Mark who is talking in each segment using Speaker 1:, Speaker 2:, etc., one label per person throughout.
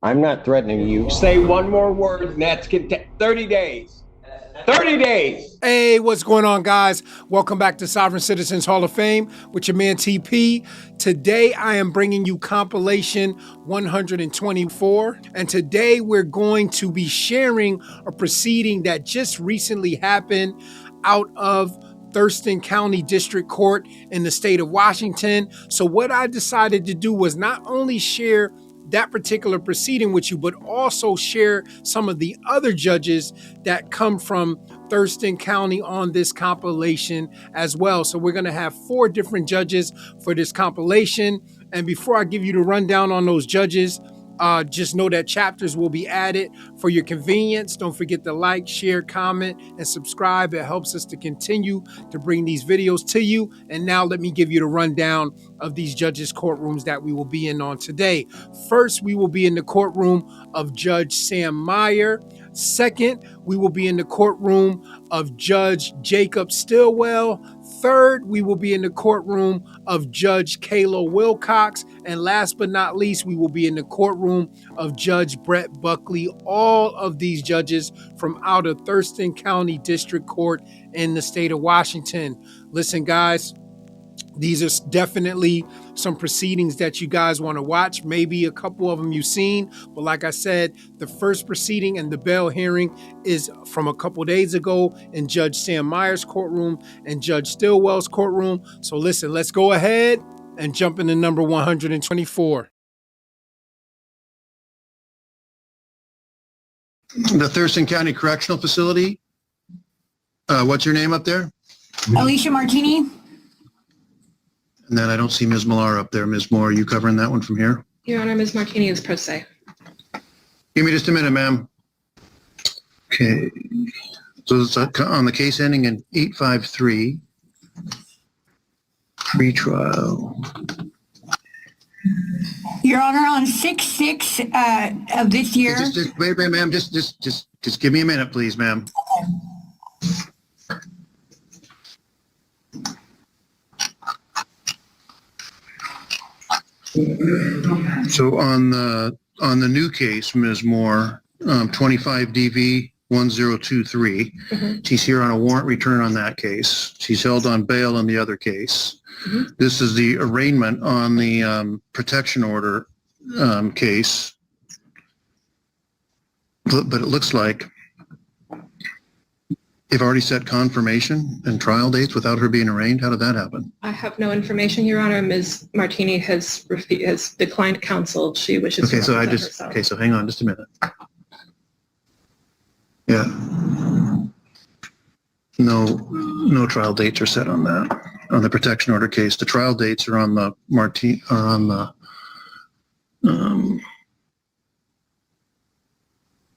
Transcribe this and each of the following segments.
Speaker 1: I'm not threatening you. Say one more word, and that's 30 days. 30 days.
Speaker 2: Hey, what's going on, guys? Welcome back to Sovereign Citizens Hall of Fame with your man TP. Today, I am bringing you compilation 124. And today, we're going to be sharing a proceeding that just recently happened out of Thurston County District Court in the state of Washington. So what I decided to do was not only share that particular proceeding with you, but also share some of the other judges that come from Thurston County on this compilation as well. So we're going to have 4 different judges for this compilation. And before I give you the rundown on those judges, just know that chapters will be added for your convenience. Don't forget to like, share, comment, and subscribe. It helps us to continue to bring these videos to you. And now let me give you the rundown of these judges' courtrooms that we will be in on today. First, we will be in the courtroom of Judge Sam Meyer. Second, we will be in the courtroom of Judge Jacob Stillwell. Third, we will be in the courtroom of Judge Kalo Wilcox. And last but not least, we will be in the courtroom of Judge Brett Buckley. All of these judges from out of Thurston County District Court in the state of Washington. Listen, guys, these are definitely some proceedings that you guys want to watch. Maybe a couple of them you've seen, but like I said, the first proceeding and the bail hearing is from a couple days ago in Judge Sam Meyer's courtroom and Judge Stillwell's courtroom. So listen, let's go ahead and jump into number 124.
Speaker 3: The Thurston County Correctional Facility. What's your name up there?
Speaker 4: Alicia Martini.
Speaker 3: And then I don't see Ms. Millar up there. Ms. Moore, are you covering that one from here?
Speaker 5: Your Honor, Ms. Martini is pro se.
Speaker 3: Give me just a minute, ma'am. Okay. So it's on the case ending in 853. Pre-trial.
Speaker 4: Your Honor, on 6/6 of this year.
Speaker 3: Wait, ma'am. Just give me a minute, please, ma'am. So on the new case, Ms. Moore, 25 DV 1023, she's here on a warrant return on that case. She's held on bail in the other case. This is the arraignment on the protection order case. But it looks like they've already set confirmation and trial dates without her being arraigned. How did that happen?
Speaker 5: I have no information, Your Honor. Ms. Martini has declined counsel. She wishes to represent herself.
Speaker 3: Okay, so hang on just a minute. Yeah. No trial dates are set on that. On the protection order case, the trial dates are on the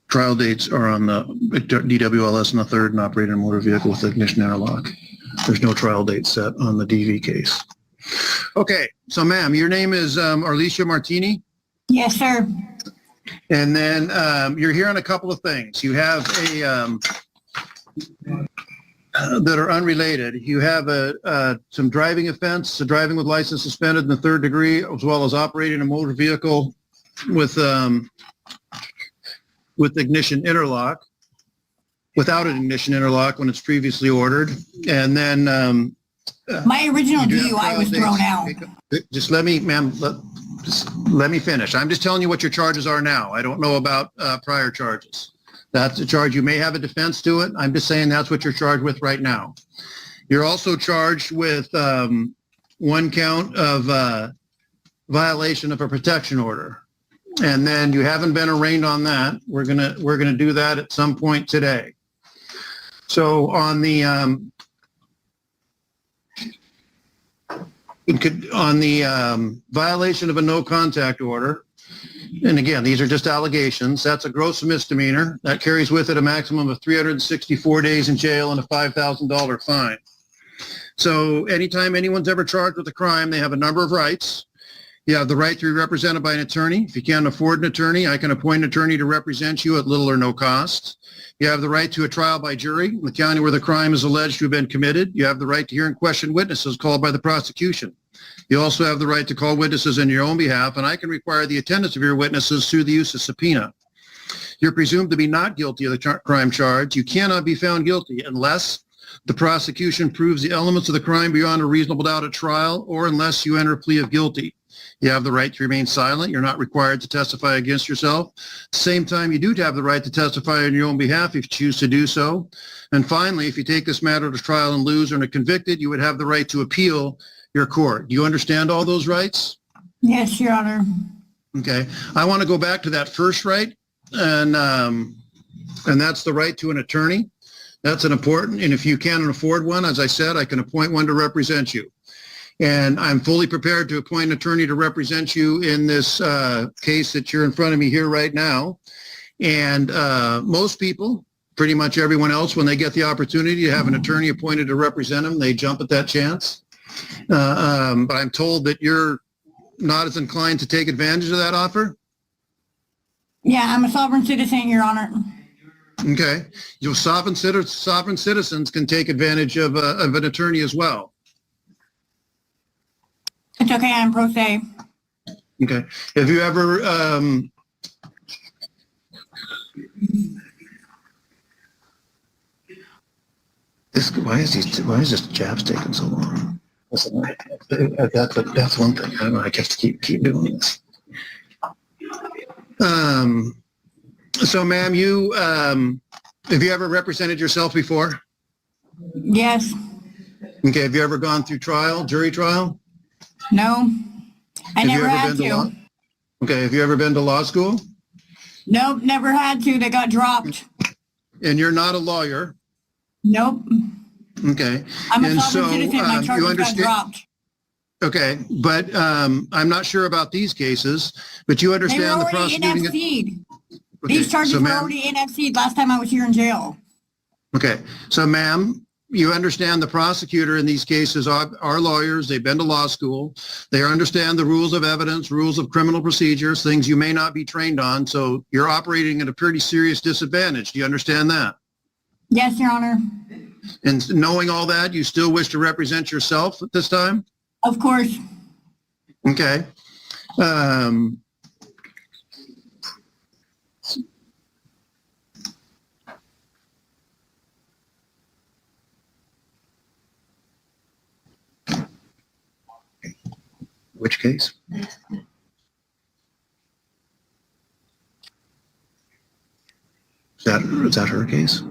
Speaker 3: trial dates are on the DWLS and the third and operated a motor vehicle with ignition interlock. There's no trial date set on the DV case. Okay, so ma'am, your name is Alicia Martini?
Speaker 4: Yes, sir.
Speaker 3: And then you're here on a couple of things. You have that are unrelated. You have some driving offense, driving with license suspended in the 3rd degree, as well as operating a motor vehicle with ignition interlock, without an ignition interlock when it's previously ordered. And then
Speaker 4: my original DUI was thrown out.
Speaker 3: Just let me, ma'am, let me finish. I'm just telling you what your charges are now. I don't know about prior charges. That's a charge. You may have a defense to it. I'm just saying that's what you're charged with right now. You're also charged with 1 count of violation of a protection order. And then you haven't been arraigned on that. We're gonna do that at some point today. So on the violation of a no contact order, and again, these are just allegations. That's a gross misdemeanor. That carries with it a maximum of 364 days in jail and a $5,000 fine. So anytime anyone's ever charged with a crime, they have a number of rights. You have the right to be represented by an attorney. If you can't afford an attorney, I can appoint an attorney to represent you at little or no cost. You have the right to a trial by jury in the county where the crime is alleged to have been committed. You have the right to hear and question witnesses called by the prosecution. You also have the right to call witnesses in your own behalf, and I can require the attendance of your witnesses through the use of subpoena. You're presumed to be not guilty of the crime charge. You cannot be found guilty unless the prosecution proves the elements of the crime beyond a reasonable doubt at trial, or unless you enter a plea of guilty. You have the right to remain silent. You're not required to testify against yourself. At the same time, you do have the right to testify on your own behalf if you choose to do so. And finally, if you take this matter to trial and lose or are convicted, you would have the right to appeal your court. Do you understand all those rights?
Speaker 4: Yes, Your Honor.
Speaker 3: Okay. I want to go back to that first right, and that's the right to an attorney. That's an important, and if you can't afford one, as I said, I can appoint one to represent you. And I'm fully prepared to appoint an attorney to represent you in this case that you're in front of me here right now. And most people, pretty much everyone else, when they get the opportunity to have an attorney appointed to represent them, they jump at that chance. But I'm told that you're not as inclined to take advantage of that offer.
Speaker 4: Yeah, I'm a sovereign citizen, Your Honor.
Speaker 3: Okay. Your sovereign citizens can take advantage of an attorney as well.
Speaker 4: It's okay, I'm pro se.
Speaker 3: Okay. Have you ever why is this jabs taking so long? Listen, that's one thing. I don't know. I have to keep doing this. So, ma'am, you have you ever represented yourself before?
Speaker 4: Yes.
Speaker 3: Okay. Have you ever gone through jury trial?
Speaker 4: No. I never had to.
Speaker 3: Okay. Have you ever been to law school?
Speaker 4: Nope, never had to. They got dropped.
Speaker 3: And you're not a lawyer?
Speaker 4: Nope.
Speaker 3: Okay.
Speaker 4: I'm a sovereign citizen. My charges got dropped.
Speaker 3: Okay, but I'm not sure about these cases, but you understand the prosecuting...
Speaker 4: They were already NFC'd. These charges were already NFC'd last time I was here in jail.
Speaker 3: Okay, so ma'am, you understand the prosecutor in these cases are lawyers. They've been to law school. They understand the rules of evidence, rules of criminal procedures, things you may not be trained on. So you're operating at a pretty serious disadvantage. Do you understand that?
Speaker 4: Yes, Your Honor.
Speaker 3: And knowing all that, you still wish to represent yourself at this time?
Speaker 4: Of course.
Speaker 3: Okay. Which case? Is that her case?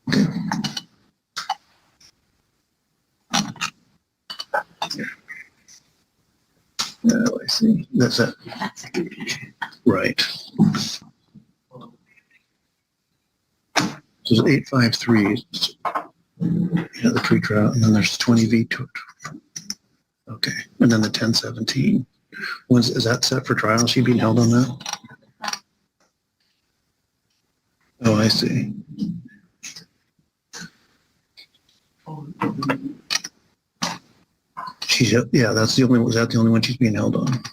Speaker 3: Okay. Oh, I see. That's it. Right. So it's 853. Yeah, the pre-trial, and then there's 20V to it. Okay, and then the 1017. Is that set for trial? Is she being held on that? Oh, I see. Yeah, that's the only. Was that the only one she's being held on?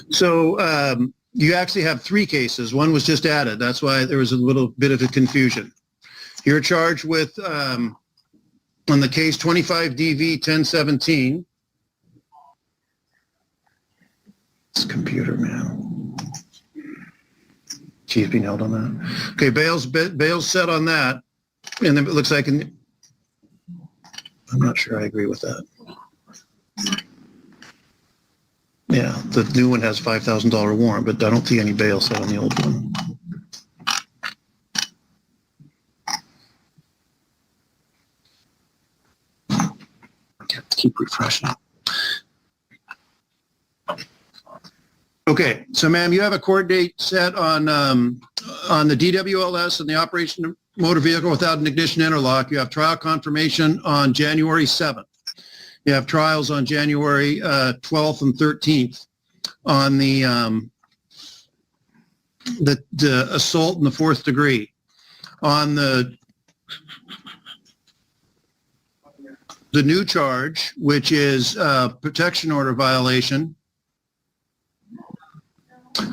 Speaker 3: So you actually have three cases. One was just added. That's why there was a little bit of a confusion. You're charged with on the case 25 DV 1017. This computer, man. She's being held on that. Okay, bail's set on that, and it looks like I'm not sure I agree with that. Yeah, the new one has $5,000 warrant, but I don't see any bail set on the old one. I have to keep refreshing. Okay, so ma'am, you have a court date set on the DWLS and the operation of motor vehicle without an ignition interlock. You have trial confirmation on January 7th. You have trials on January 12th and 13th on the assault in the fourth degree. On the new charge, which is protection order violation,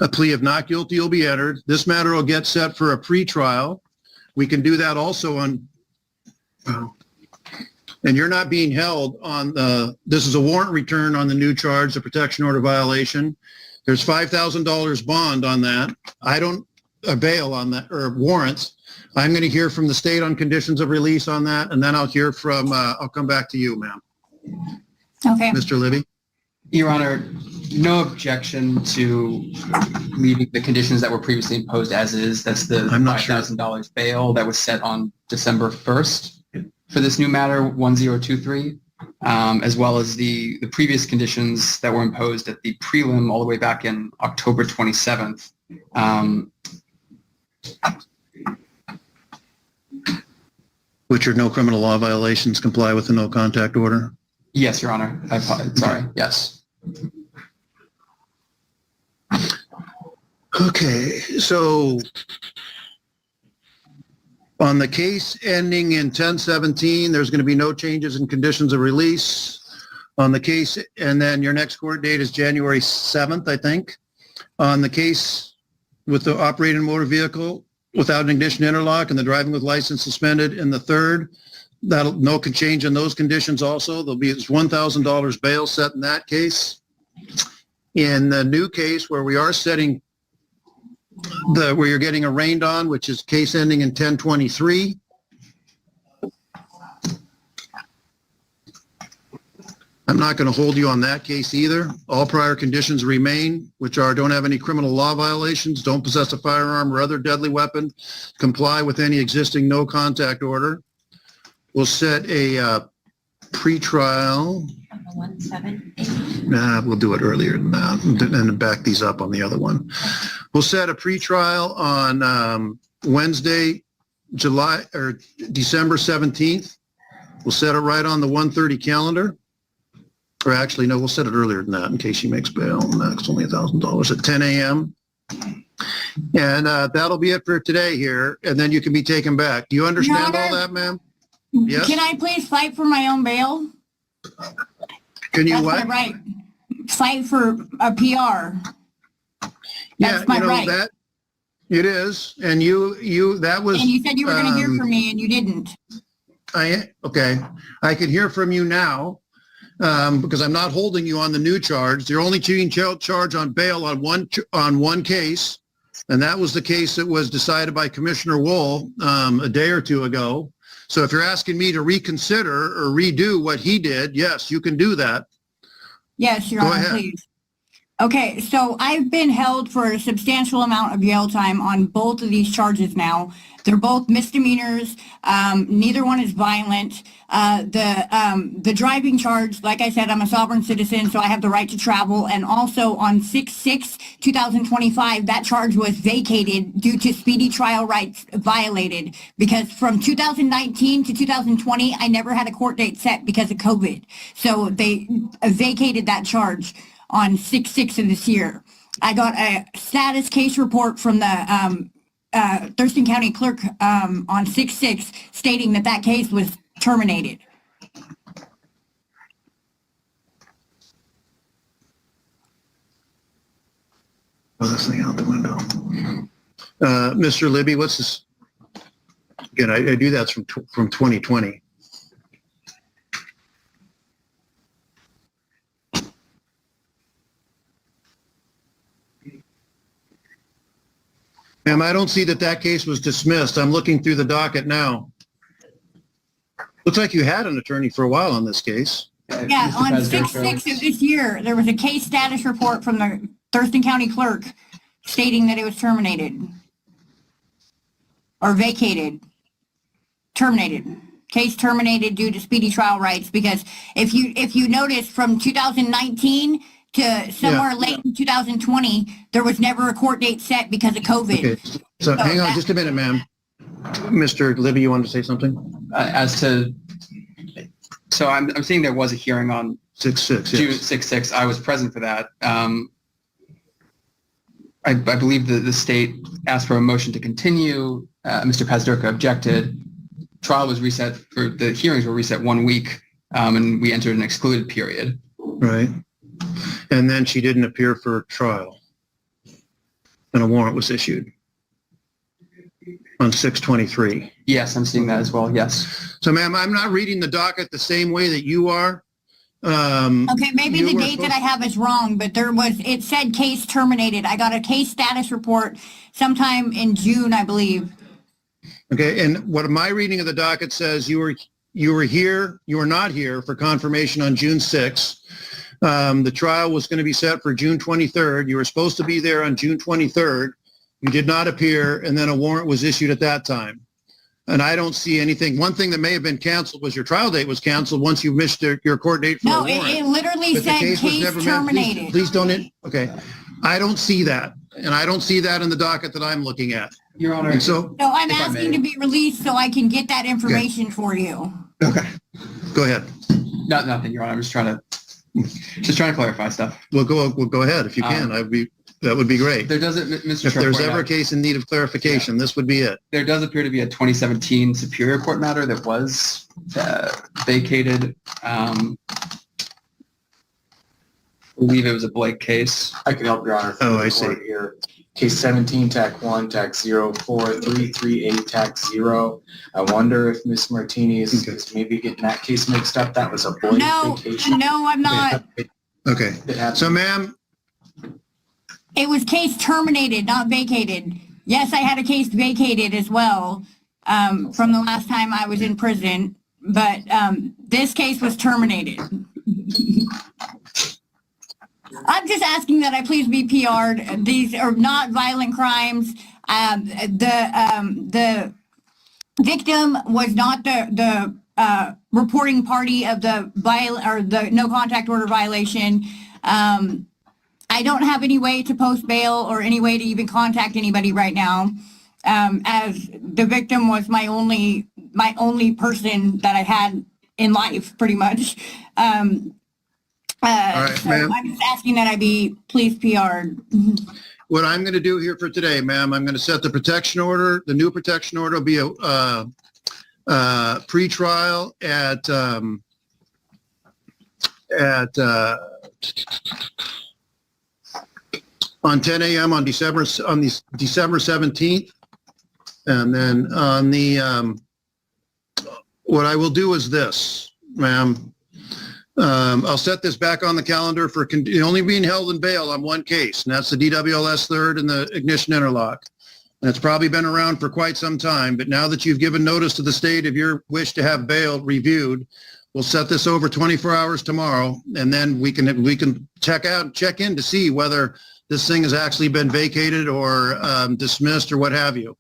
Speaker 3: a plea of not guilty will be entered. This matter will get set for a pre-trial. We can do that also on And you're not being held on this is a warrant return on the new charge, the protection order violation. There's $5,000 bond on that. I don't bail on that, or warrants. I'm going to hear from the state on conditions of release on that, and then I'll hear from, I'll come back to you, ma'am.
Speaker 4: Okay.
Speaker 3: Mr. Libby?
Speaker 6: Your Honor, no objection to leaving the conditions that were previously imposed as is. That's the $5,000 bail that was set on December 1st for this new matter, 1023, as well as the previous conditions that were imposed at the prelim all the way back in October 27th.
Speaker 3: Which are no criminal law violations, comply with the no contact order?
Speaker 6: Yes, Your Honor. Sorry. Yes.
Speaker 3: Okay, so on the case ending in 10/17, there's going to be no changes in conditions of release on the case, and then your next court date is January 7th, I think. On the case with the operating motor vehicle without an ignition interlock and the driving with license suspended in the third, that'll no change in those conditions also. There'll be $1,000 bail set in that case. In the new case where we are setting where you're getting arraigned on, which is case ending in 1023. I'm not going to hold you on that case either. All prior conditions remain, which are don't have any criminal law violations, don't possess a firearm or other deadly weapon, comply with any existing no contact order. We'll set a pretrial. 178. Nah, we'll do it earlier than that and back these up on the other one. We'll set a pretrial on Wednesday, December 17th. We'll set it right on the 1:30 calendar. Or actually, no, we'll set it earlier than that in case she makes bail. That's only $1,000 at 10 a.m. And that'll be it for today here. And then you can be taken back. Do you understand all that, ma'am? Yes? Can
Speaker 4: I please fight for my own bail?
Speaker 3: Can you
Speaker 4: That's
Speaker 3: what?
Speaker 4: my right. Fight for a PR. That's my right.
Speaker 3: That it is. And that was.
Speaker 4: And you said you were going to hear from me and you didn't.
Speaker 3: Okay. I can hear from you now. Because I'm not holding you on the new charge. You're only being charged on bail on one case, and that was the case that was decided by Commissioner Wool a day or two ago. So if you're asking me to reconsider or redo what he did, yes, you can do that.
Speaker 4: Yes, Your Honor, please. Okay, so I've been held for a substantial amount of jail time on both of these charges now. They're both misdemeanors. Neither one is violent. The driving charge, like I said, I'm a sovereign citizen, so I have the right to travel. And also on 6/6/2025, that charge was vacated due to speedy trial rights violated because from 2019 to 2020, I never had a court date set because of COVID. So they vacated that charge on 6/6 of this year. I got a status case report from the Thurston County Clerk on 6/6 stating that case was terminated.
Speaker 3: Oh, this thing out the window. Mr. Libby, what's this? Again, I do that from 2020. Ma'am, I don't see that case was dismissed. I'm looking through the docket now. Looks like you had an attorney for a while on this case.
Speaker 4: Yeah, on 6/6 of this year, there was a case status report from the Thurston County Clerk stating that it was terminated or vacated. Terminated. Case terminated due to speedy trial rights because if you notice from 2019 to somewhere late in 2020, there was never a court date set because of COVID.
Speaker 3: Okay. So hang on just a minute, ma'am. Mr. Libby, you wanted to say something?
Speaker 6: So I'm seeing there was a hearing on
Speaker 3: 6/6.
Speaker 6: June 6/6. I was present for that. I believe the state asked for a motion to continue. Mr. Pazderka objected. Trial was reset, or the hearings were reset 1 week, and we entered an excluded period.
Speaker 3: Right. And then she didn't appear for trial, and a warrant was issued. On 6/23.
Speaker 6: Yes, I'm seeing that as well. Yes.
Speaker 3: So, ma'am, I'm not reading the docket the same way that you are.
Speaker 4: Okay, maybe the date that I have is wrong, but it said case terminated. I got a case status report sometime in June, I believe.
Speaker 3: Okay, and what my reading of the docket says, you were not here for confirmation on June 6th. The trial was going to be set for June 23rd. You were supposed to be there on June 23rd. You did not appear, and then a warrant was issued at that time. And I don't see anything. One thing that may have been canceled was your trial date was canceled once you missed your court date for a warrant.
Speaker 4: No, it literally said case terminated.
Speaker 3: Please don't. Okay. I don't see that. And I don't see that in the docket that I'm looking at.
Speaker 6: Your Honor.
Speaker 3: And so
Speaker 4: I'm asking to be released so I can get that information for you.
Speaker 3: Okay. Go ahead.
Speaker 6: Nothing, Your Honor. I'm just trying to clarify stuff.
Speaker 3: We'll go ahead if you can. That would be great.
Speaker 6: There doesn't, Mr.
Speaker 3: If there's ever a case in need of clarification, this would be it.
Speaker 6: There does appear to be a 2017 Superior Court matter that was vacated. I believe it was a Blake case.
Speaker 7: I can help, Your Honor.
Speaker 3: Oh, I see.
Speaker 7: Here. Case 17, TAC 1, TAC 04338, TAC 0. I wonder if Ms. Martini is maybe getting that case mixed up. That was a Blake vacation.
Speaker 4: No, I'm not.
Speaker 3: Okay. So, ma'am.
Speaker 4: It was case terminated, not vacated. Yes, I had a case vacated as well from the last time I was in prison, but this case was terminated. I'm just asking that I please be PR'd. These are not violent crimes. The victim was not the reporting party of the no contact order violation. I don't have any way to post bail or any way to even contact anybody right now, as the victim was my only person that I had in life, pretty much.
Speaker 3: Right,
Speaker 4: so
Speaker 3: ma'am.
Speaker 4: I'm just asking that I be please PR'd.
Speaker 3: What I'm going to do here for today, ma'am, I'm going to set the protection order. The new protection order will be a pretrial at on 10 a.m. on December 17th, and then on the what I will do is this, ma'am. I'll set this back on the calendar for only being held in bail on one case, and that's the DWLS third and the ignition interlock. And it's probably been around for quite some time, but now that you've given notice to the state of your wish to have bail reviewed, we'll set this over 24 hours tomorrow, and then we can check in to see whether this thing has actually been vacated or dismissed or what have you.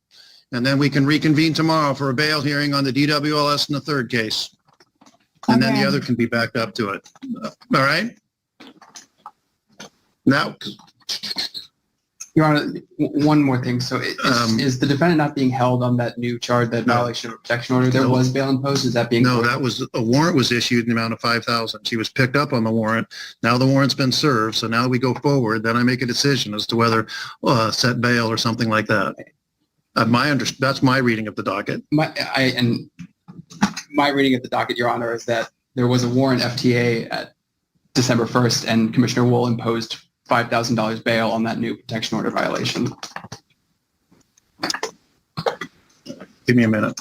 Speaker 3: And then we can reconvene tomorrow for a bail hearing on the DWLS in the third case. And then the other can be backed up to it. All right? Now,
Speaker 6: Your Honor, one more thing. So is the defendant not being held on that new charge, that violation of protection order? There was bail imposed? Is that being...
Speaker 3: No, that was a warrant was issued in the amount of $5,000. She was picked up on the warrant. Now the warrant's been served. So now we go forward. Then I make a decision as to whether set bail or something like that. That's my reading of the docket.
Speaker 6: My reading of the docket, Your Honor, is that there was a warrant FTA at December 1st, and Commissioner Wool imposed $5,000 bail on that new protection order violation.
Speaker 3: Give me a minute.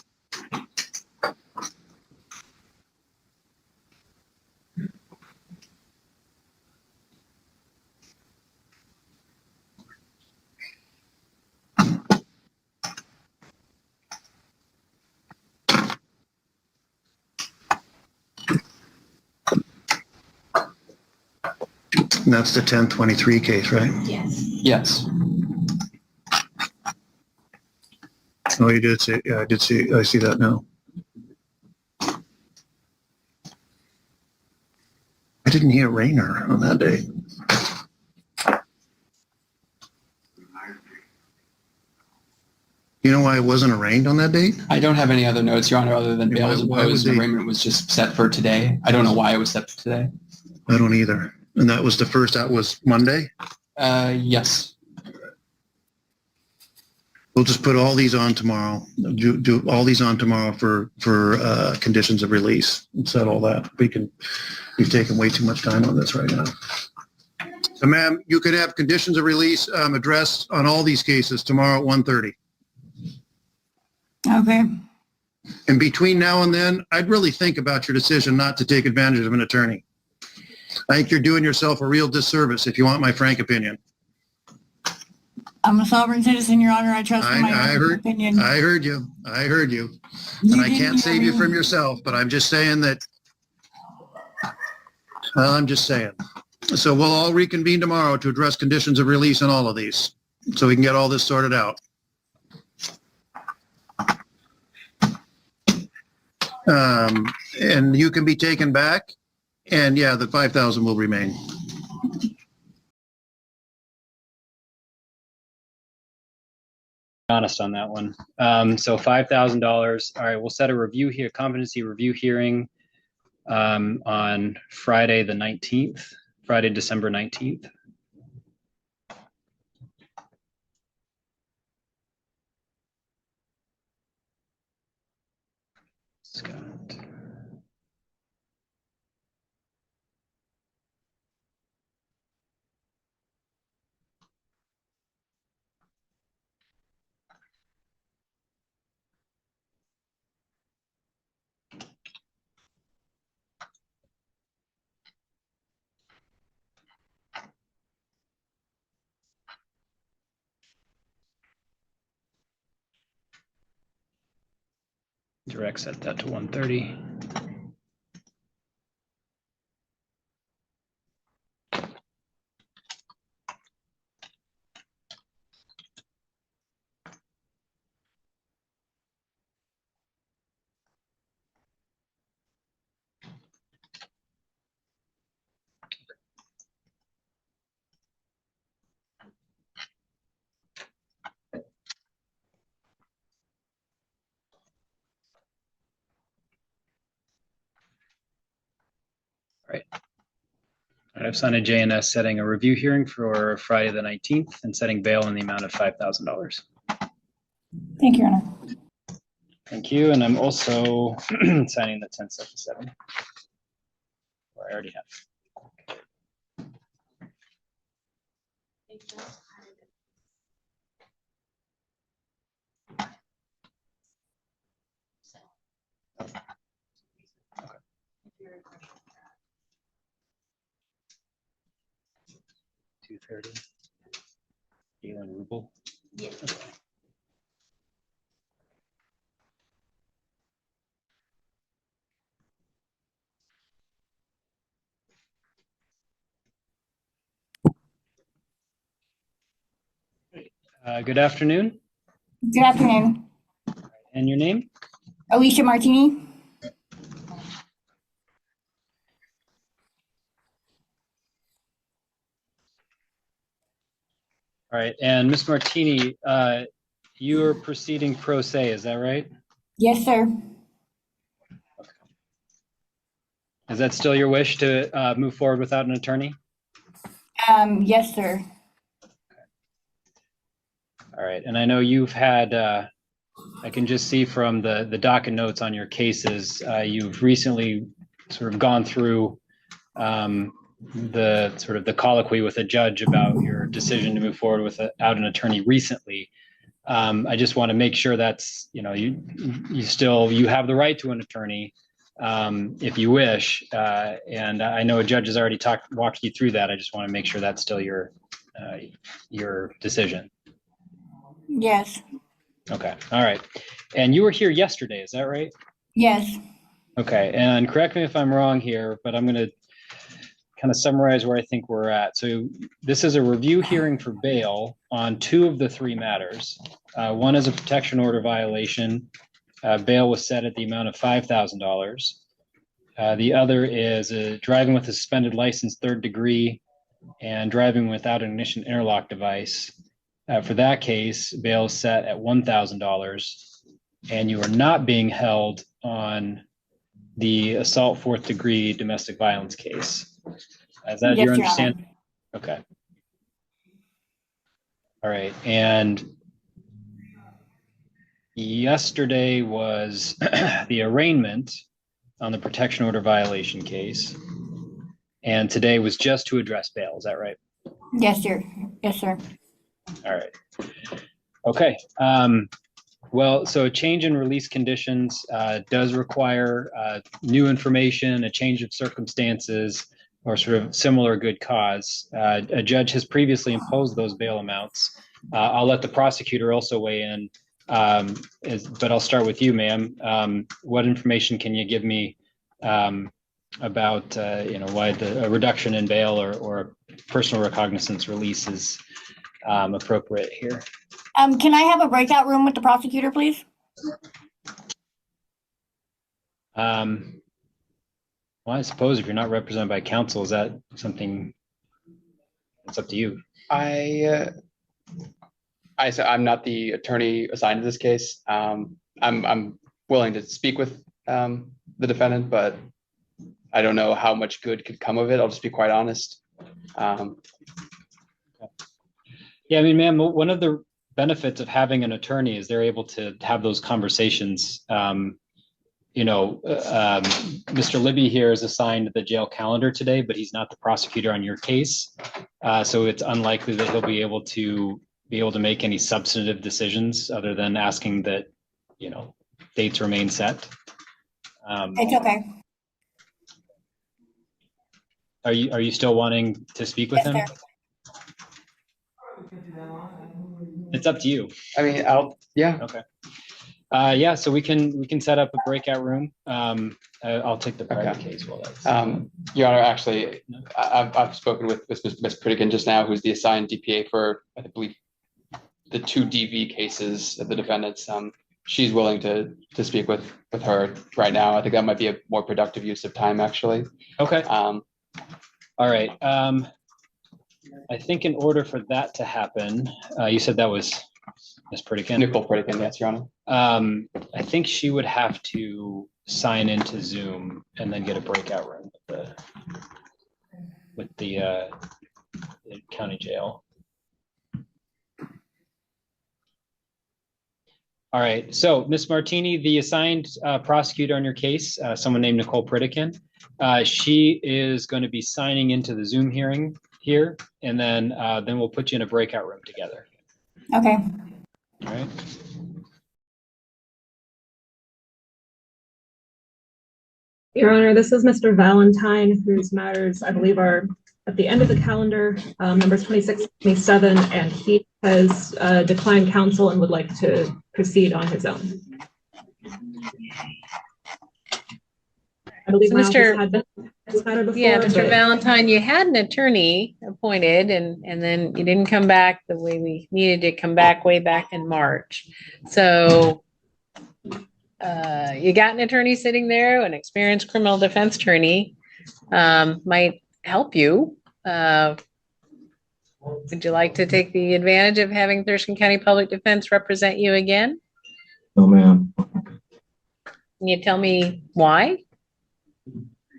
Speaker 3: And that's the 1023 case, right?
Speaker 6: Yes.
Speaker 3: Oh, you did see, yeah, I see that now. I didn't hear Rayner on that day. You know why it wasn't arraigned on that date?
Speaker 6: I don't have any other notes, Your Honor, other than bail was imposed and arraignment was just set for today. I don't know why it was set for today.
Speaker 3: I don't either. And that was that was Monday?
Speaker 6: Yes.
Speaker 3: We'll just put all these on tomorrow. Do all these on tomorrow for conditions of release and set all that. We've taken way too much time on this right now. So, ma'am, you could have conditions of release addressed on all these cases tomorrow at 1:30.
Speaker 4: Okay.
Speaker 3: And between now and then, I'd really think about your decision not to take advantage of an attorney. I think you're doing yourself a real disservice, if you want my frank opinion.
Speaker 4: I'm a sovereign citizen, Your Honor. I trust in my own opinion.
Speaker 3: I heard you. And I can't save you from yourself, but I'm just saying that, well, I'm just saying. So we'll all reconvene tomorrow to address conditions of release and all of these, so we can get all this sorted out. And you can be taken back, and yeah, the 5,000 will remain.
Speaker 8: Honest on that one. So $5,000. All right, we'll set a review here, competency review hearing on Friday the 19th, Friday, December 19th. Scott. Direct set that to 130. Right. I've signed a JNS setting a review hearing for Friday the 19th and setting bail in the amount of $5,000.
Speaker 4: Thank you, Your Honor.
Speaker 8: Thank you. And I'm also signing the 1077. Or I already have. $230. Galen Ruble. Yeah. Okay. Good afternoon.
Speaker 4: Good afternoon.
Speaker 8: And your name?
Speaker 4: Alicia Martini.
Speaker 8: All right. And Ms. Martini, you are proceeding pro se, is that right?
Speaker 4: Yes, sir.
Speaker 8: Okay. Is that still your wish to move forward without an attorney?
Speaker 4: Yes, sir.
Speaker 8: All right. And I know you've had, I can just see from the docket notes on your cases, you've recently sort of gone through the colloquy with a judge about your decision to move forward without an attorney recently. I just want to make sure that's, you have the right to an attorney if you wish. And I know a judge has already walked you through that. I just want to make sure that's still your decision.
Speaker 4: Yes.
Speaker 8: Okay. All right. And you were here yesterday, is that right?
Speaker 4: Yes.
Speaker 8: Okay. And correct me if I'm wrong here, but I'm going to kind of summarize where I think we're at. So this is a review hearing for bail on 2 of the 3 matters. One is a protection order violation. Bail was set at the amount of $5,000. The other is driving with a suspended license 3rd degree and driving without an ignition interlock device. For that case, bail is set at $1,000, and you are not being held on the assault 4th degree domestic violence case. Is that your understanding? Okay. All right. And yesterday was the arraignment on the protection order violation case. And today was just to address bail. Is that right?
Speaker 4: Yes, sir. Yes, sir.
Speaker 8: All right. Okay. Well, so a change in release conditions does require new information, a change of circumstances, or sort of similar good cause. A judge has previously imposed those bail amounts. I'll let the prosecutor also weigh in, but I'll start with you, ma'am. What information can you give me about why a reduction in bail or personal recognizance release is appropriate here?
Speaker 4: Can I have a breakout room with the prosecutor, please?
Speaker 8: Well, I suppose if you're not represented by counsel, is that something that's up to you?
Speaker 6: I'm not the attorney assigned to this case. I'm willing to speak with the defendant, but I don't know how much good could come of it. I'll just be quite honest.
Speaker 8: Yeah, I mean, ma'am, one of the benefits of having an attorney is they're able to have those conversations. Mr. Libby here is assigned the jail calendar today, but he's not the prosecutor on your case. So it's unlikely that he'll be able to make any substantive decisions other than asking that, dates remain set.
Speaker 4: It's okay.
Speaker 8: Are you still wanting to speak with him?
Speaker 4: Sir.
Speaker 8: It's up to you.
Speaker 6: I mean, yeah.
Speaker 8: Okay. So we can set up a breakout room. I'll take the private case while that's.
Speaker 6: Your Honor, actually, I've spoken with Ms. Pritikin just now, who's the assigned DPA for, I believe, the 2 DV cases of the defendants. She's willing to speak with her right now. I think that might be a more productive use of time, actually.
Speaker 8: Okay. All right. I think in order for that to happen, you said that was Ms. Pritikin?
Speaker 6: Nicole Pritikin, yes, Your Honor.
Speaker 8: I think she would have to sign into Zoom and then get a breakout room with the county jail. All right, so Ms. Martini, the assigned prosecutor on your case, someone named Nicole Pritikin, she is going to be signing into the Zoom hearing here, and then we'll put you in a breakout room together.
Speaker 4: Okay.
Speaker 8: All right.
Speaker 5: Your Honor, this is Mr. Valentine, whose matters, I believe, are at the end of the calendar, numbers 26, 27, and he has declined counsel and would like to proceed on his own. I believe
Speaker 9: Mr.
Speaker 5: had this matter before.
Speaker 9: Yeah, Mr. Valentine, you had an attorney appointed and then you didn't come back the way we needed to come back way back in March. So you got an attorney sitting there, an experienced criminal defense attorney might help you. Would you like to take the advantage of having Thurston County Public Defense represent you again?
Speaker 10: No, ma'am.
Speaker 9: Can you tell me why?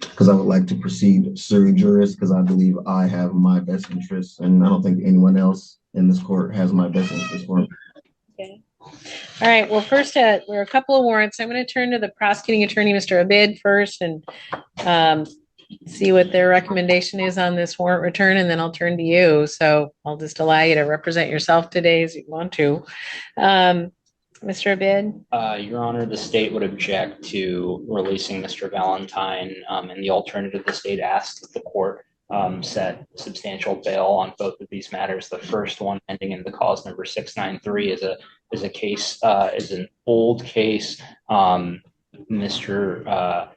Speaker 10: Because I would like to proceed sui juris, because I believe I have my best interests, and I don't think anyone else in this court has my best interests for me.
Speaker 9: Okay. All right. Well, first, there are a couple of warrants. I'm going to turn to the prosecuting attorney, Mr. Abid, first, and see what their recommendation is on this warrant return, and then I'll turn to you. So I'll just allow you to represent yourself today as you want to. Mr. Abid?
Speaker 11: Your Honor, the state would object to releasing Mr. Valentine, and the alternative, the state asked that the court set substantial bail on both of these matters. The first one, ending in the cause number 693, is a case, is an old case. Mr.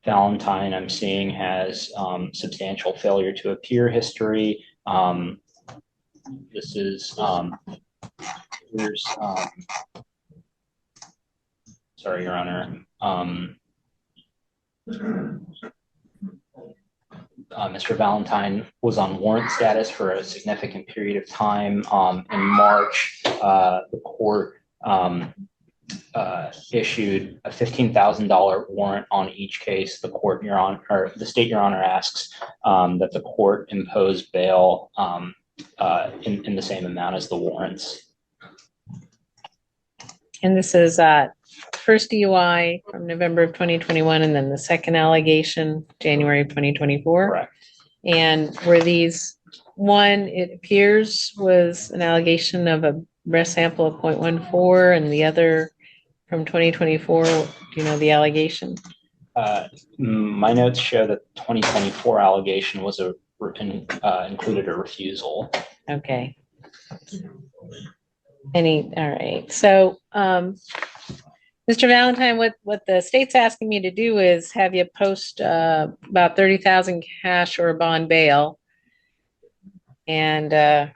Speaker 11: Valentine, I'm seeing, has substantial failure to appear history. This is here's sorry, Your Honor. Mr. Valentine was on warrant status for a significant period of time. In March, the court issued a $15,000 warrant on each case. The court, Your Honor, or the state, Your Honor, asks that the court impose bail in the same amount as the warrants.
Speaker 9: And this is first DUI from November of 2021, and then the second allegation, January of 2024.
Speaker 11: Correct.
Speaker 9: And were these, one, it appears, was an allegation of a breath sample of 0.14, and the other from 2024? Do you know the allegation?
Speaker 11: My notes show that 2024 allegation was included a refusal.
Speaker 9: Okay. All right. So, Mr. Valentine, what the state's asking me to do is have you post about 30,000 cash or a bond bail, and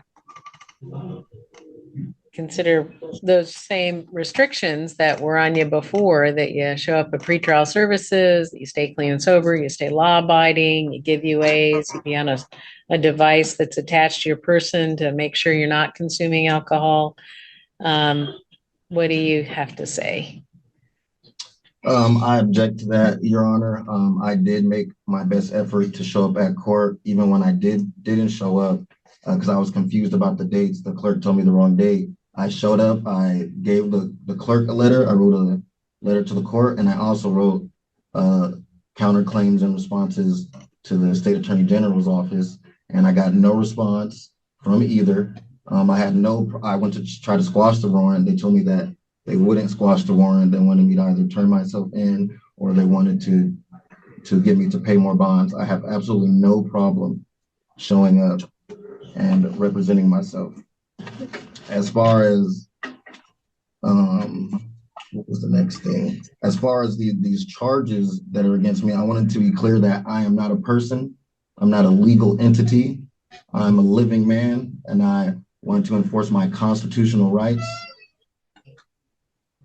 Speaker 9: consider those same restrictions that were on you before, that you show up at pretrial services, that you stay clean and sober, you stay law abiding, you give UAs, you be on a device that's attached to your person to make sure you're not consuming alcohol. What do you have to say?
Speaker 10: I object to that, Your Honor. I did make my best effort to show up at court, even when I didn't show up because I was confused about the dates. The clerk told me the wrong date. I showed up. I gave the clerk a letter. I wrote a letter to the court, and I also wrote counterclaims and responses to the State Attorney General's office, and I got no response from either. I went to try to squash the warrant. They told me that they wouldn't squash the warrant. They wanted me to either turn myself in, or they wanted to get me to pay more bonds. I have absolutely no problem showing up and representing myself. As far as what was the next thing? As far as these charges that are against me, I wanted to be clear that I am not a person. I'm not a legal entity. I'm a living man, and I want to enforce my constitutional rights.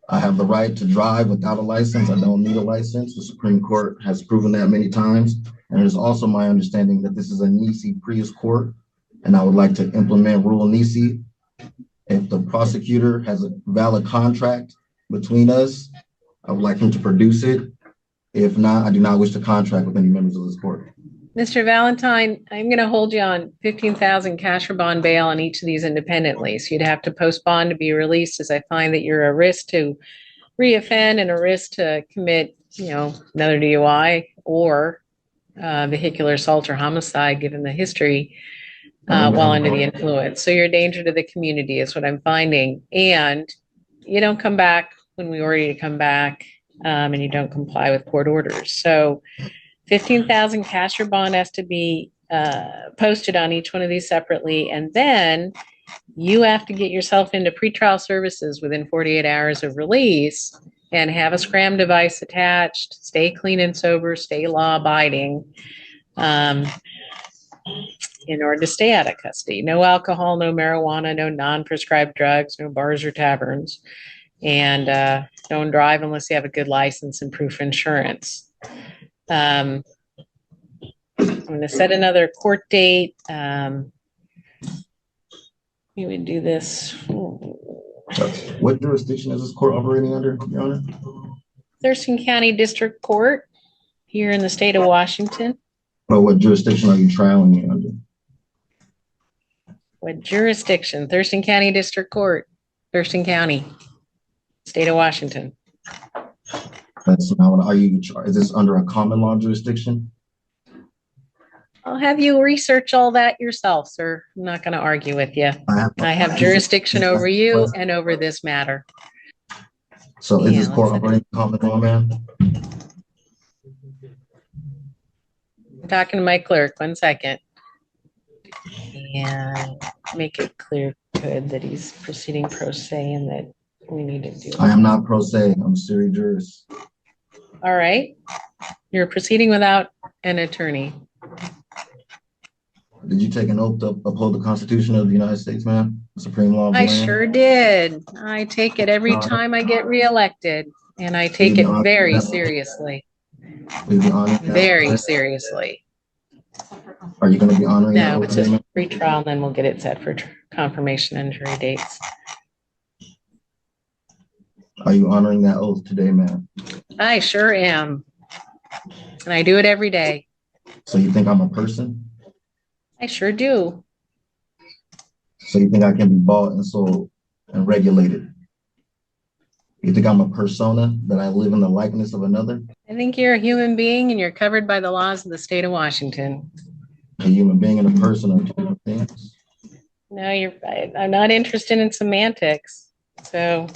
Speaker 10: I have the right to drive without a license. I don't need a license. The Supreme Court has proven that many times. And it is also my understanding that this is a Nisi Prius court, and I would like to implement Rule Nisi. If the prosecutor has a valid contract between us, I would like him to produce it. If not, I do not wish to contract with any members of this court.
Speaker 9: Mr. Valentine, I'm going to hold you on 15,000 cash or bond bail on each of these independently. So you'd have to post bond to be released, as I find that you're a risk to reoffend and a risk to commit, another DUI or vehicular assault or homicide, given the history while under the influence. So you're a danger to the community is what I'm finding. And you don't come back when we order you to come back, and you don't comply with court orders. So 15,000 cash or bond has to be posted on each one of these separately. And then you have to get yourself into pretrial services within 48 hours of release and have a scram device attached, stay clean and sober, stay law abiding, in order to stay out of custody. No alcohol, no marijuana, no non-prescribed drugs, no bars or taverns, and don't drive unless you have a good license and proof of insurance. I'm going to set another court date. We would do this.
Speaker 10: What jurisdiction is this court operating under, Your Honor?
Speaker 9: Thurston County District Court here in the state of Washington.
Speaker 10: Well, what jurisdiction are you trialing me under?
Speaker 9: What jurisdiction? Thurston County District Court, Thurston County, state of Washington.
Speaker 10: That's not what, is this under a common law jurisdiction?
Speaker 9: I'll have you research all that yourself, sir. I'm not going to argue with you. I have jurisdiction over you and over this matter.
Speaker 10: So is this court operating common law, ma'am?
Speaker 9: I'm talking to my clerk. 1 second. And make it clear, good, that he's proceeding pro se and that we need to do.
Speaker 10: I am not pro se. I'm sui juris.
Speaker 9: All right. You're proceeding without an attorney.
Speaker 10: Did you take an oath to uphold the Constitution of the United States, ma'am? The supreme law of the land?
Speaker 9: I sure did. I take it every time I get reelected, and I take it very seriously. Very seriously.
Speaker 10: Are you going to be honoring that?
Speaker 9: No, it's just free trial, and then we'll get it set for confirmation and jury dates.
Speaker 10: Are you honoring that oath today, ma'am?
Speaker 9: I sure am. And I do it every day.
Speaker 10: So you think I'm a person?
Speaker 9: I sure do.
Speaker 10: So you think I can be bought and sold and regulated? You think I'm a persona, that I live in the likeness of another?
Speaker 9: I think you're a human being and you're covered by the laws of the state of Washington.
Speaker 10: A human being and a person are two different things.
Speaker 9: No, I'm not interested in semantics. So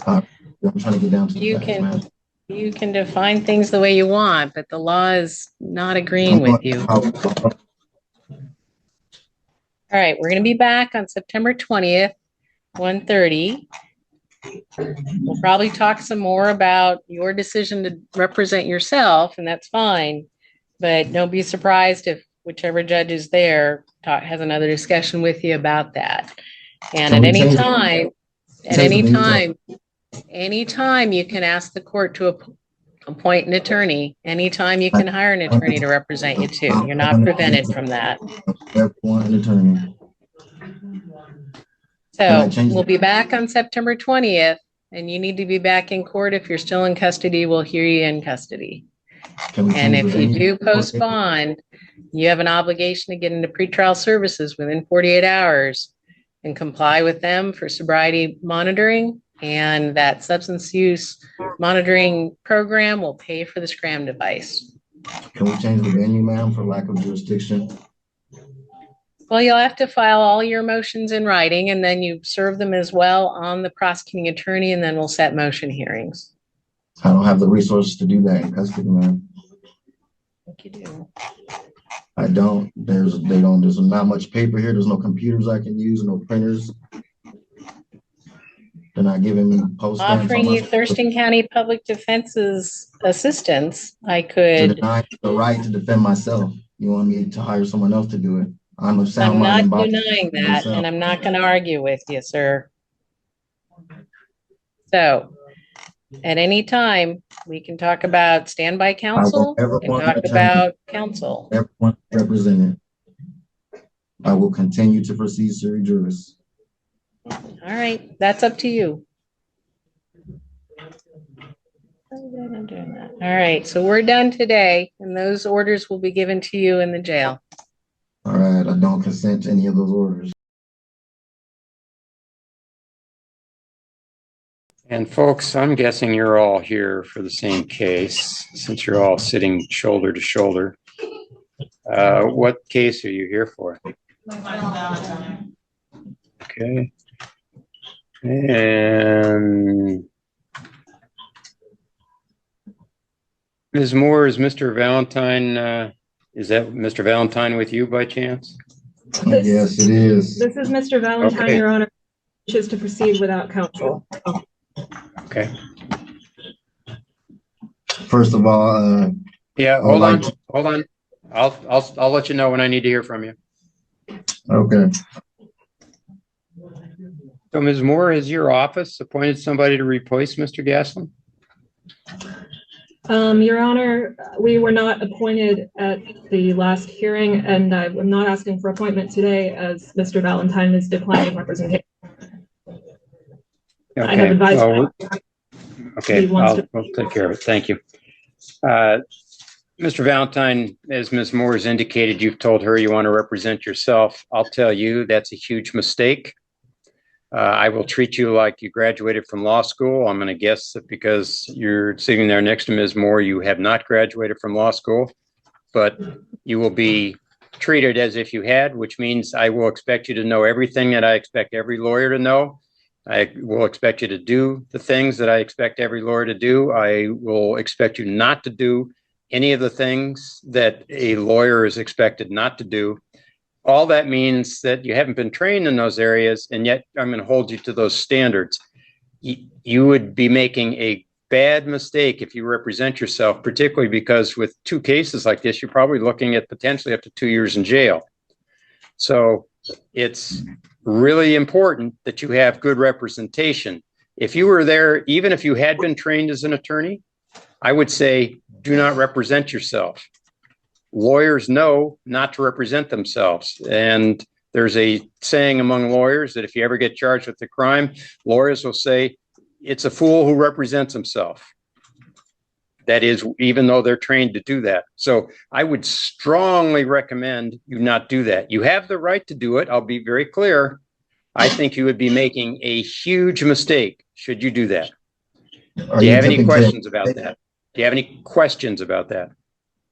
Speaker 10: I'm trying to get down to the
Speaker 9: You
Speaker 10: facts, ma'am.
Speaker 9: you can define things the way you want, but the law is not agreeing with you. All right, we're going to be back on September 20th, 1:30. We'll probably talk some more about your decision to represent yourself, and that's fine. But don't be surprised if whichever judge is there has another discussion with you about that. And at any time, you can ask the court to appoint an attorney. Anytime you can hire an attorney to represent you too. You're not prevented from that.
Speaker 10: An attorney.
Speaker 9: So we'll be back on September 20th, and you need to be back in court. If you're still in custody, we'll hear you in custody. And if you do postpone, you have an obligation to get into pretrial services within 48 hours and comply with them for sobriety monitoring. And that substance use monitoring program will pay for the Scram device.
Speaker 10: Can we change the venue, ma'am, for lack of jurisdiction?
Speaker 9: Well, you'll have to file all your motions in writing, and then you serve them as well on the prosecuting attorney, and then we'll set motion hearings.
Speaker 10: I don't have the resources to do that in custody, ma'am.
Speaker 9: I think you do.
Speaker 10: I don't. There's not much paper here. There's no computers I can use, no printers. They're not giving me post
Speaker 9: offering you Thurston County Public Defense's assistance. I could
Speaker 10: deny the right to defend myself. You want me to hire someone else to do it? I'm of sound mind.
Speaker 9: I'm not denying that, and I'm not going to argue with you, sir. So, at any time, we can talk about standby counsel and talk about counsel.
Speaker 10: Everyone represented. I will continue to proceed sui juris.
Speaker 9: All right, that's up to you. All right, so we're done today, and those orders will be given to you in the jail.
Speaker 10: All right, I don't consent to any of those orders.
Speaker 12: And folks, I'm guessing you're all here for the same case, since you're all sitting shoulder to shoulder. What case are you here for? Okay. And Ms. Moore, is Mr. Valentine, is that Mr. Valentine with you by chance?
Speaker 10: Yes, it is.
Speaker 5: This is Mr. Valentine,
Speaker 12: okay.
Speaker 5: Your Honor, wishes to proceed without counsel.
Speaker 12: Okay.
Speaker 10: First of all,
Speaker 12: yeah, hold on. I'll let you know when I need to hear from you.
Speaker 10: Okay.
Speaker 12: So, Ms. Moore, has your office appointed somebody to replace Mr. Gaslin?
Speaker 5: Your Honor, we were not appointed at the last hearing, and I'm not asking for appointment today as Mr. Valentine is declining representation.
Speaker 12: Okay.
Speaker 5: I have advised
Speaker 12: okay, I'll take care of it. Thank you. Mr. Valentine, as Ms. Moore has indicated, you've told her you want to represent yourself. I'll tell you that's a huge mistake. I will treat you like you graduated from law school. I'm going to guess that because you're sitting there next to Ms. Moore, you have not graduated from law school, but you will be treated as if you had, which means I will expect you to know everything that I expect every lawyer to know. I will expect you to do the things that I expect every lawyer to do. I will expect you not to do any of the things that a lawyer is expected not to do. All that means that you haven't been trained in those areas, and yet I'm going to hold you to those standards. You would be making a bad mistake if you represent yourself, particularly because with two cases like this, you're probably looking at potentially up to 2 years in jail. So it's really important that you have good representation. If you were there, even if you had been trained as an attorney, I would say do not represent yourself. Lawyers know not to represent themselves. And there's a saying among lawyers that if you ever get charged with a crime, lawyers will say, it's a fool who represents himself. That is, even though they're trained to do that. So I would strongly recommend you not do that. You have the right to do it. I'll be very clear. I think you would be making a huge mistake should you do that. Do you have any questions about that? Do you have any questions about that?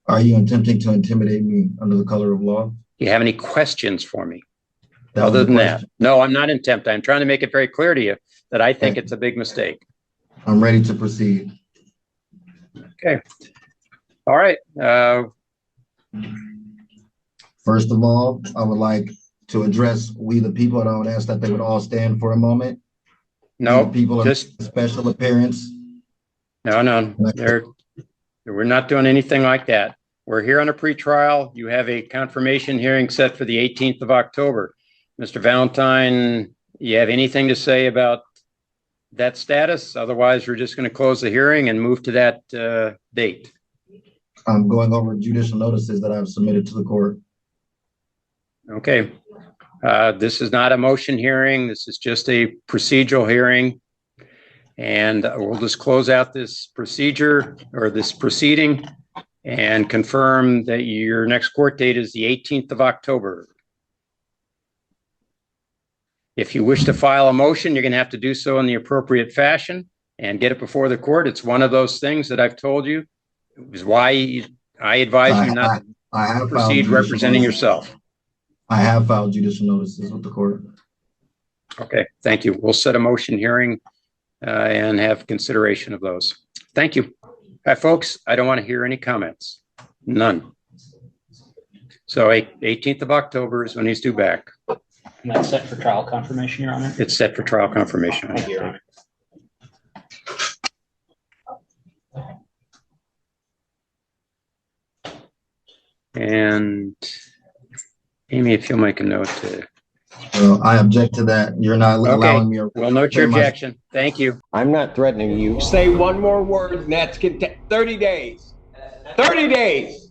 Speaker 10: Are you attempting to intimidate me under the color of law?
Speaker 12: Do you have any questions for me? Other than that? No, I'm not attempting. I'm trying to make it very clear to you that I think it's a big mistake.
Speaker 10: I'm ready to proceed.
Speaker 12: Okay. All right.
Speaker 10: First of all, I would like to address we the people, and I would ask that they would all stand for a moment.
Speaker 12: No,
Speaker 10: People
Speaker 12: just
Speaker 10: are special appearance.
Speaker 12: no. We're not doing anything like that. We're here on a pretrial. You have a confirmation hearing set for the 18th of October. Mr. Valentine, you have anything to say about that status? Otherwise, we're just going to close the hearing and move to that date.
Speaker 10: I'm going over judicial notices that I've submitted to the court.
Speaker 12: Okay. This is not a motion hearing. This is just a procedural hearing. And we'll just close out this procedure or this proceeding and confirm that your next court date is the 18th of October. If you wish to file a motion, you're going to have to do so in the appropriate fashion and get it before the court. It's one of those things that I've told you is why I advise you not to proceed representing yourself.
Speaker 10: I have filed judicial notices with the court.
Speaker 12: Okay, thank you. We'll set a motion hearing and have consideration of those. Thank you. Hi, folks. I don't want to hear any comments. None. So 18th of October is when he's due back.
Speaker 11: And that's set for trial confirmation, Your Honor?
Speaker 12: It's set for trial confirmation.
Speaker 11: Thank you, Your Honor.
Speaker 12: And Amy, if you'll make a note to.
Speaker 10: Well, I object to that. You're not allowing me.
Speaker 12: We'll note your objection. Thank you.
Speaker 1: I'm not threatening you. Say one more word and that's 30 days. 30 days.